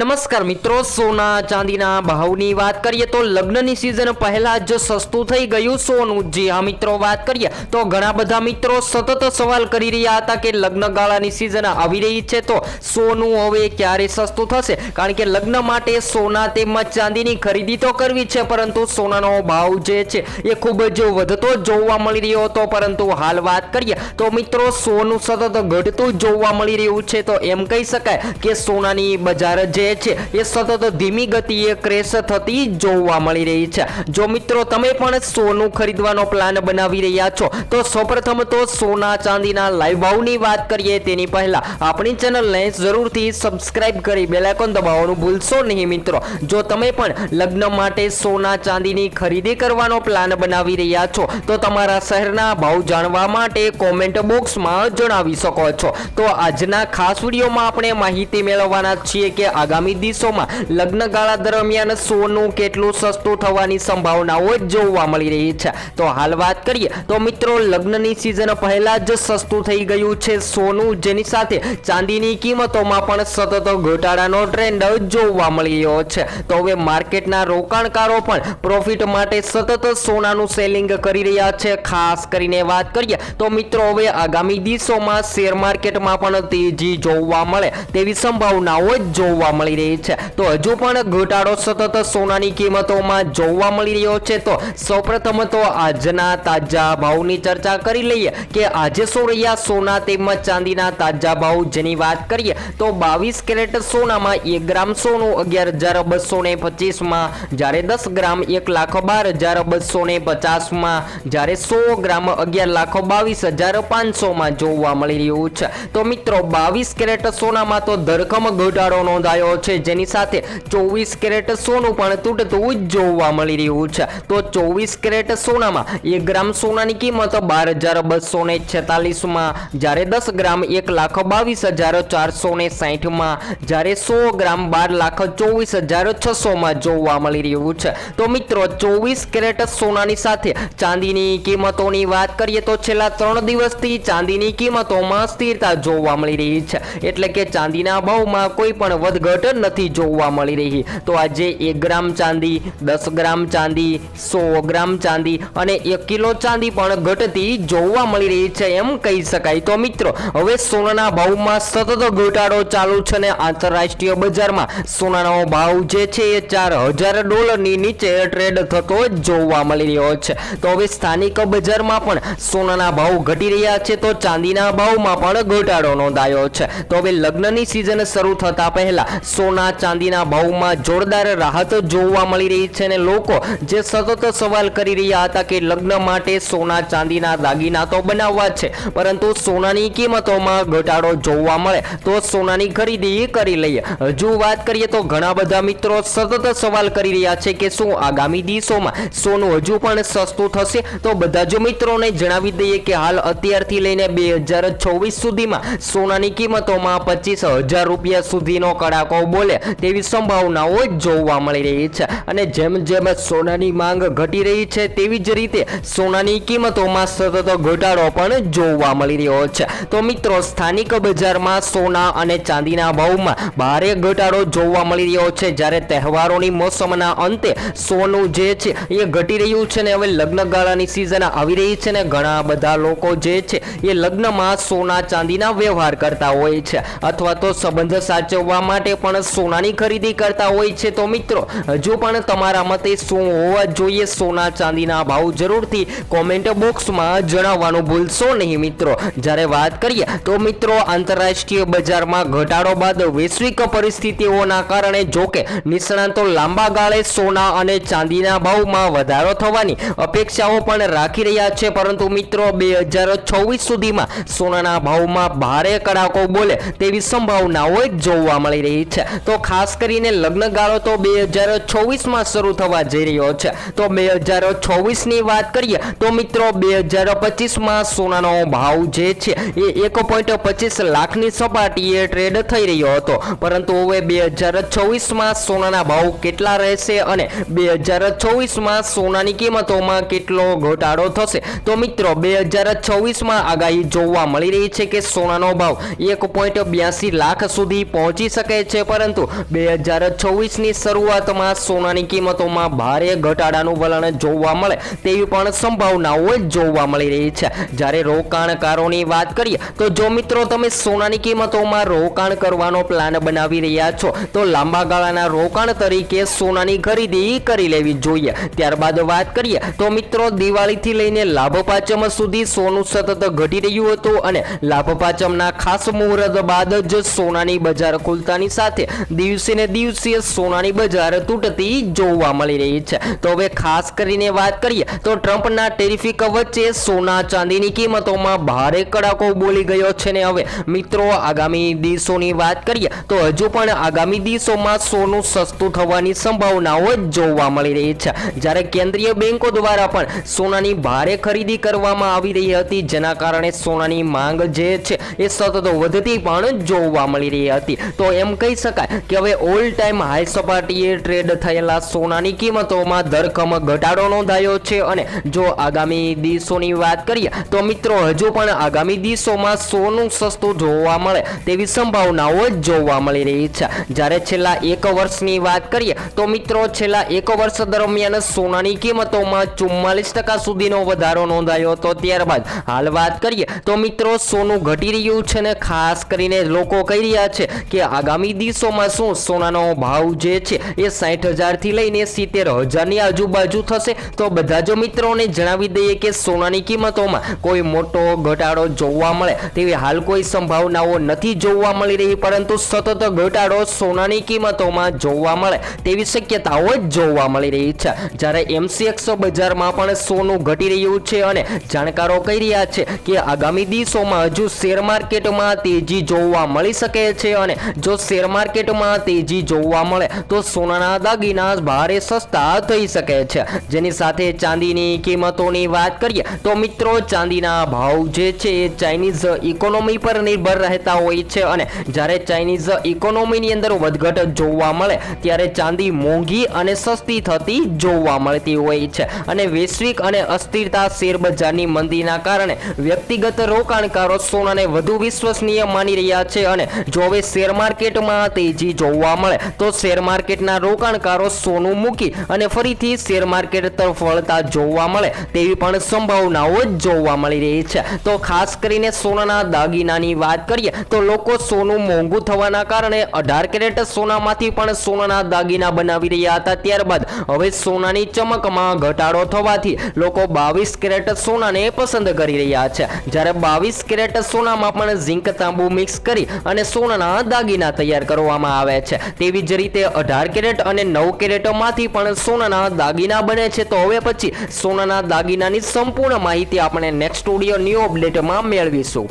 નમસ્કાર મિત્રો, સોના ચાંદીના ભાવની વાત કરીએ તો લગ્નની સિઝન પહેલા જ સસ્તું થઈ ગયું સોનું। જી હા મિત્રો, વાત કરીએ તો ઘણા બધા મિત્રો સતત સવાલ કરી રહ્યા હતા કે લગ્ન ગાળાની સિઝન આવી રહી છે તો સોનું હવે ક્યારે સસ્તું થશે, કારણ કે લગ્ન માટે સોના તેમજ ચાંદીની ખરીદી તો કરવી છે, પરંતુ સોનાનો ભાવ જે છે એ ખૂબ જ વધતો જોવા મળી રહ્યો હતો। પરંતુ હાલ વાત કરીએ તો મિત્રો સોનું સતત ઘટતું જોવા મળી રહ્યું છે, તો એમ કહી શકાય કે સોનાની બજાર જે છે એ સતત ધીમી ગતિએ ક્રેશ થતી જોવા મળી રહી છે। જો મિત્રો તમે પણ સોનું ખરીદવાનો પ્લાન બનાવી રહ્યા છો તો સૌપ્રથમ તો સોના ચાંદીના લાઈવ ભાવની વાત કરીએ તેની પહેલા આપણી ચેનલને જરૂરથી સબસ્ક્રાઇબ કરી બેલ આઇકોન દબાવવાનું ભૂલશો નહીં મિત્રો। જો તમે પણ લગ્ન માટે સોના ચાંદીની ખરીદી કરવાનો પ્લાન બનાવી રહ્યા છો તો તમારા શહેરના ભાવ જાણવા માટે કોમેન્ટ બોક્સમાં જણાવી શકો છો। તો આજના ખાસ વિડીયોમાં આપણે માહિતી મેળવવાના છીએ કે આગામી દિવસોમાં લગ્ન ગાળા દરમિયાન સોનું કેટલું સસ્તું થવાની સંભાવનાઓ જોવા મળી રહી છે। તો હાલ વાત કરીએ તો મિત્રો લગ્નની સિઝન પહેલા જ સસ્તું થઈ ગયું છે સોનું, જેની સાથે ચાંદીની કિંમતોમાં પણ સતત ઘટાડાનો ટ્રેન્ડ જોવા મળી રહ્યો છે। તો હવે માર્કેટના રોકાણકારો પણ પ્રોફિટ માટે સતત સોનાનું સેલિંગ કરી રહ્યા છે। ખાસ કરીને વાત કરીએ તો મિત્રો હવે આગામી દિવસોમાં શેર માર્કેટમાં પણ તેજી જોવા મળે તેવી સંભાવનાઓ જોવા મળી રહી છે। તો હજુ પણ ઘટાડો સતત સોનાની કિંમતોમાં જોવા મળી રહ્યો છે। તો સૌપ્રથમ તો આજના તાજા ભાવની ચર્ચા કરી લઈએ કે આજે શું રહ્યા સોના તેમજ ચાંદીના તાજા ભાવ, જેની વાત કરીએ તો 22 કેરેટ સોનામાં 1 ગ્રામ સોનું 11,225 માં, જ્યારે 10 ગ્રામ 1,12,250 માં, જ્યારે 100 ગ્રામ 11,22,500 માં જોવા મળી રહ્યું છે। તો મિત્રો 22 કેરેટ સોનામાં તો ધરખમ ઘટાડો નોંધાયો છે, જેની સાથે 24 કેરેટ સોનું પણ તૂટતું જોવા મળી રહ્યું છે। તો 24 કેરેટ સોનામાં 1 ગ્રામ સોનાની કિંમત 12,246 માં, જ્યારે 10 ગ્રામ 1,22,460 માં, જ્યારે 100 ગ્રામ 12,24,600 માં જોવા મળી રહ્યું છે। તો મિત્રો 24 કેરેટ સોનાની સાથે ચાંદીની કિંમતોની વાત કરીએ તો છેલ્લા 3 દિવસથી ચાંદીની કિંમતોમાં સ્થિરતા જોવા મળી રહી છે, એટલે કે ચાંદીના ભાવમાં કોઈ પણ વધઘટ નથી જોવા મળી રહી। તો આજે 1 ગ્રામ ચાંદી, 10 ગ્રામ ચાંદી, 100 ગ્રામ ચાંદી અને 1 કિલો ચાંદી પણ ઘટતી જોવા મળી રહી છે એમ કહી શકાય। તો મિત્રો હવે સોનાના ભાવમાં સતત ઘટાડો ચાલુ છે અને આંતરરાષ્ટ્રીય બજારમાં સોનાનો ભાવ જે છે એ $4,000 નીચે ટ્રેડ થતો જોવા મળી રહ્યો છે। તો હવે સ્થાનિક બજારમાં પણ સોનાના ભાવ ઘટી રહ્યા છે, તો ચાંદીના ભાવમાં પણ ઘટાડો નોંધાયો છે। તો હવે લગ્નની સિઝન શરૂ થતા પહેલા સોના ચાંદીના ભાવમાં જોરદાર રાહત જોવા મળી રહી છે અને લોકો જે સતત સવાલ કરી રહ્યા હતા કે લગ્ન માટે સોના ચાંદીના દાગીના તો બનાવવા છે, પરંતુ સોનાની કિંમતોમાં ઘટાડો જોવા મળે તો સોનાની ખરીદી કરી લઈએ। હજુ વાત કરીએ તો ઘણા બધા મિત્રો સતત સવાલ કરી રહ્યા છે કે શું આગામી દિવસોમાં સોનું હજુ પણ સસ્તું થશે। તો બધા જ મિત્રોને જણાવી દઈએ કે હાલ અત્યારથી લઈને 2026 સુધીમાં સોનાની કિંમતોમાં 25,000 રૂપિયા સુધીનો કડાકો બોલે તેવી સંભાવનાઓ જોવા મળી રહી છે અને જેમ જેમ સોનાની માંગ ઘટી રહી છે તેવી જ રીતે સોનાની કિંમતોમાં સતત ઘટાડો પણ જોવા મળી રહ્યો છે। તો મિત્રો સ્થાનિક બજારમાં સોના અને ચાંદીના ભાવમાં ભારે ઘટાડો જોવા મળી રહ્યો છે, જ્યારે તહેવારોની મોસમના અંતે સોનું જે છે એ ઘટી રહ્યું છે ને હવે લગ્ન ગાળાની સિઝન આવી રહી છે ને ઘણા બધા લોકો જે છે એ લગ્નમાં સોના ચાંદીના વ્યવહાર કરતા હોય છે અથવા તો સંબંધ સાચવવા માટે પણ સોનાની ખરીદી કરતા હોય છે। તો મિત્રો હજુ પણ તમારા મતે શું હોવા જોઈએ સોના ચાંદીના ભાવ જરૂરથી કોમેન્ટ બોક્સમાં જણાવવાનું ભૂલશો નહીં મિત્રો। જ્યારે વાત કરીએ તો મિત્રો આંતરરાષ્ટ્રીય બજારમાં ઘટાડો બાદ વૈશ્વિક પરિસ્થિતિઓના કારણે જોકે નિષ્ણાતો લાંબા ગાળે સોના અને ચાંદીના ભાવમાં વધારો થવાની અપેક્ષાઓ પણ રાખી રહ્યા છે, પરંતુ મિત્રો 2026 સુધીમાં સોનાના ભાવમાં ભારે કડાકો બોલે તેવી સંભાવનાઓ જોવા મળી રહી છે। તો ખાસ કરીને લગ્ન ગાળો તો 2026માં શરૂ થવા જઈ રહ્યો છે। તો 2024ની વાત કરીએ તો મિત્રો 2025માં સોનાનો ભાવ જે છે એ 1.25 લાખની સપાટીએ ટ્રેડ થઈ રહ્યો હતો, પરંતુ હવે 2026માં સોનાના ભાવ કેટલા રહેશે અને 2024માં સોનાની કિંમતોમાં કેટલો ઘટાડો થશે। તો મિત્રો 2026માં આગાહી જોવા મળી રહી છે કે સોનાનો ભાવ 1.82 લાખ સુધી પહોંચી શકે છે, પરંતુ 2026ની શરૂઆતમાં સોનાની કિંમતોમાં ભારે ઘટાડાનું વલણ જોવા મળે તેવી પણ સંભાવનાઓ જોવા મળી રહી છે। જ્યારે રોકાણકારોની વાત કરીએ તો જો મિત્રો તમે સોનાની કિંમતોમાં રોકાણ કરવાનો પ્લાન બનાવી રહ્યા છો તો લાંબા ગાળાના રોકાણ તરીકે સોનાની ખરીદી કરી લેવી જોઈએ। ત્યારબાદ વાત કરીએ તો મિત્રો દિવાળીથી લઈને લાભ પાંચમ સુધી સોનું સતત ઘટી રહ્યું હતું અને લાભ પાંચમના ખાસ મુહૂર્ત બાદ જ સોનાની બજાર ખુલતાની સાથે દિવસે ને દિવસે સોનાની બજાર તૂટતી જોવા મળી રહી છે। તો હવે ખાસ કરીને વાત કરીએ તો ટ્રમ્પના ટેરિફિક વચ્ચે સોના ચાંદીની કિંમતોમાં ભારે કડાકો બોલી ગયો છે ને હવે મિત્રો આગામી દિવસોની વાત કરીએ તો હજુ પણ આગામી દિવસોમાં સોનું સસ્તું થવાની સંભાવનાઓ જોવા મળી રહી છે। જ્યારે કેન્દ્રીય બેંકો દ્વારા પણ સોનાની ભારે ખરીદી કરવામાં આવી રહી હતી જેના કારણે સોનાની માંગ જે છે એ સતત વધતી પણ જોવા મળી રહી હતી। તો એમ કહી શકાય કે હવે ઓલ ટાઈમ હાઈ સપાટીએ ટ્રેડ થયેલા સોનાની કિંમતોમાં ધરખમ ઘટાડો નોંધાયો છે અને જો આગામી દિવસોની વાત કરીએ તો મિત્રો હજુ પણ આગામી દિવસોમાં સોનું સસ્તું જોવા મળે તેવી સંભાવનાઓ જોવા મળી રહી છે। જ્યારે છેલ્લા એક વર્ષની વાત કરીએ તો મિત્રો છેલ્લા એક વર્ષ દરમિયાન સોનાની કિંમતોમાં 44% સુધીનો વધારો નોંધાયો હતો। ત્યારબાદ હાલ વાત કરીએ તો મિત્રો સોનું ઘટી રહ્યું છે ને ખાસ કરીને લોકો કહી રહ્યા છે કે આગામી દિવસોમાં શું સોનાનો ભાવ જે છે એ 60,000 થી લઈને 70,000ની આજુબાજુ થશે। તો બધા જ મિત્રોને જણાવી દઈએ કે સોનાની કિંમતોમાં કોઈ મોટો ઘટાડો જોવા મળે તેવી હાલ કોઈ સંભાવનાઓ નથી જોવા મળી રહી પરંતુ સતત ઘટાડો સોનાની કિંમતોમાં જોવા મળે તેવી શક્યતાઓ જોવા મળી રહી છે। જ્યારે MCX બજારમાં પણ સોનું ઘટી રહ્યું છે અને જાણકારો કહી રહ્યા છે કે આગામી દિવસોમાં હજુ શેર માર્કેટમાં તેજી જોવા મળી શકે છે અને જો શેર માર્કેટમાં તેજી જોવા મળે તો સોનાના દાગીના ભારે સસ્તા થઈ શકે છે। જેની સાથે ચાંદીની કિંમતોની વાત કરીએ તો મિત્રો ચાંદીના ભાવ જે છે એ ચાઇનીઝ ઇકોનોમી પર નિર્ભર રહેતા હોય છે અને જ્યારે ચાઇનીઝ ઇકોનોમીની અંદર વધઘટ જોવા મળે ત્યારે ચાંદી મોંઘી અને સસ્તી થતી જોવા મળતી હોય છે અને વૈશ્વિક અને અસ્થિરતા શેર બજારની મંદીના કારણે વ્યક્તિગત રોકાણકારો સોનાને વધુ વિશ્વસનીય માની રહ્યા છે અને જો હવે શેર માર્કેટમાં તેજી જોવા મળે તો શેર માર્કેટના રોકાણકારો સોનું મૂકી અને ફરીથી શેર માર્કેટ તરફ વળતા જોવા મળે તેવી પણ સંભાવનાઓ જોવા મળી રહી છે। તો ખાસ કરીને સોનાના દાગીનાની વાત કરીએ તો લોકો સોનું મોંઘું થવાના કારણે 18 કેરેટ સોનામાંથી પણ સોનાના દાગીના બનાવી રહ્યા હતા। ત્યારબાદ હવે સોનાની ચમકમાં ઘટાડો થવાથી લોકો 22 કેરેટ સોનાને પસંદ કરી રહ્યા છે। જ્યારે 22 કેરેટ સોનામાં પણ ઝીંક તાંબુ મિક્સ કરી અને સોનાના દાગીના તૈયાર કરવામાં આવે છે। તેવી જ રીતે 18 કેરેટ અને 9 કેરેટમાંથી પણ સોનાના દાગીના બને છે। તો હવે પછી સોનાના દાગીનાની સંપૂર્ણ માહિતી આપણે નેક્સ્ટ ઓડિયો ન્યૂ અપડેટમાં મેળવીશું।